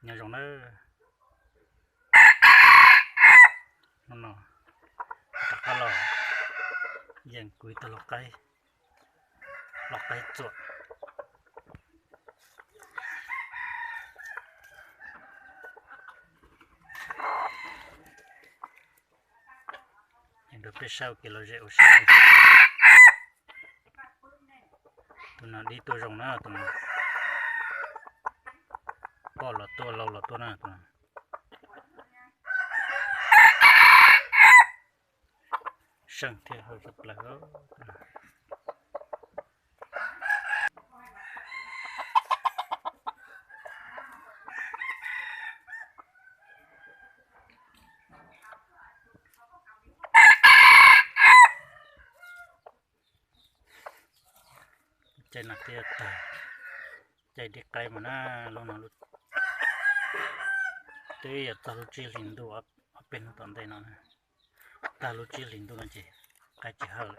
nhà rồng nó đặt cái lò dàn cùi từ lọc cây chuột dàn được phía sau kia là rượu sao tụi nó đi tôi rồng nữa tụi nó bỏ là tôi lâu là tôi nữa tụi nó sân thì hơi rất là gỡ chạy nạt thì chạy đi cây mà nó lâu nào lúc tới giờ ta lúc chỉ linh đồ ở bên tận đây nó ta lúc chỉ linh đồ nó chỉ cái chỉ hơi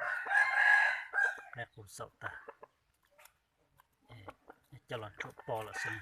cái củ sậu ta cho là chốt bò là xin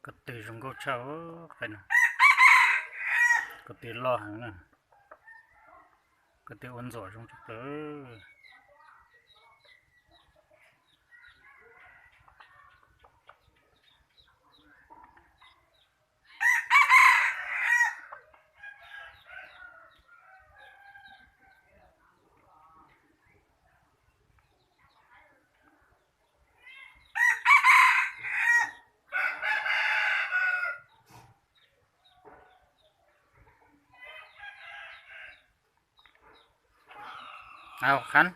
cái từ trong câu cháu phải nè cái từ lo hàng nè cái từ ôn giỏi trong chụp đó ao khăn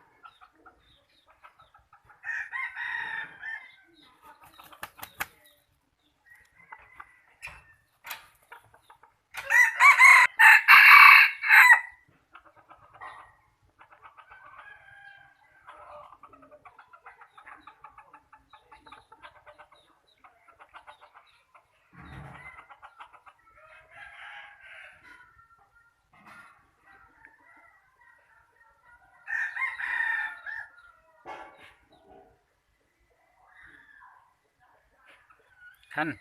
khăn